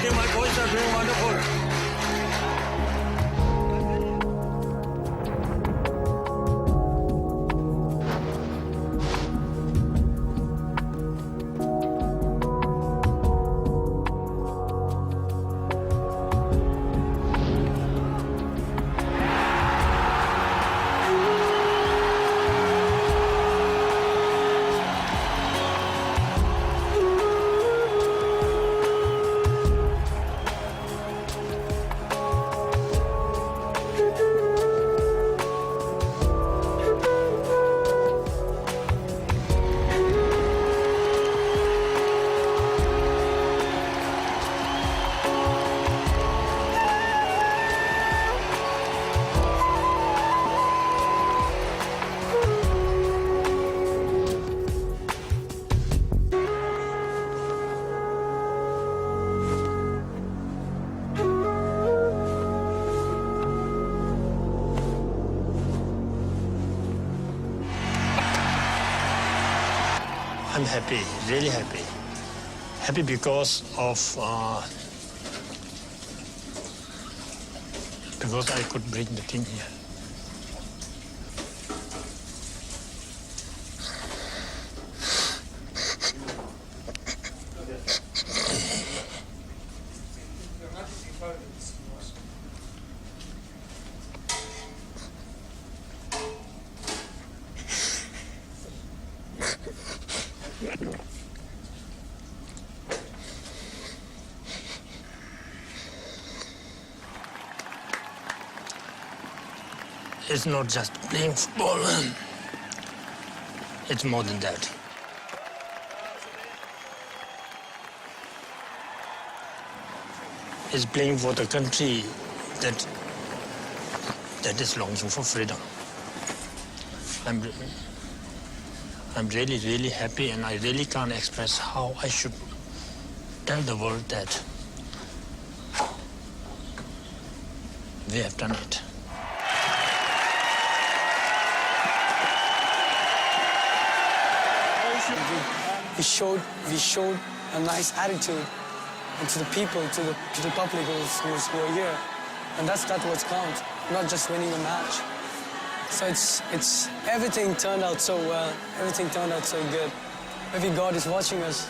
amazing. My boys are doing wonderful. I'm happy, really happy. Happy because I could bring the team here. It's not just playing football. It's more than that. It's playing for the country that is longing for freedom. I'm really, really happy, and I really can't express how I should tell the world that we have done it. We showed a nice attitude to the people, to the public who are here, and that's what counts. Not just winning a match. So it's everything turned out so well. Everything turned out so good. Maybe God is watching us.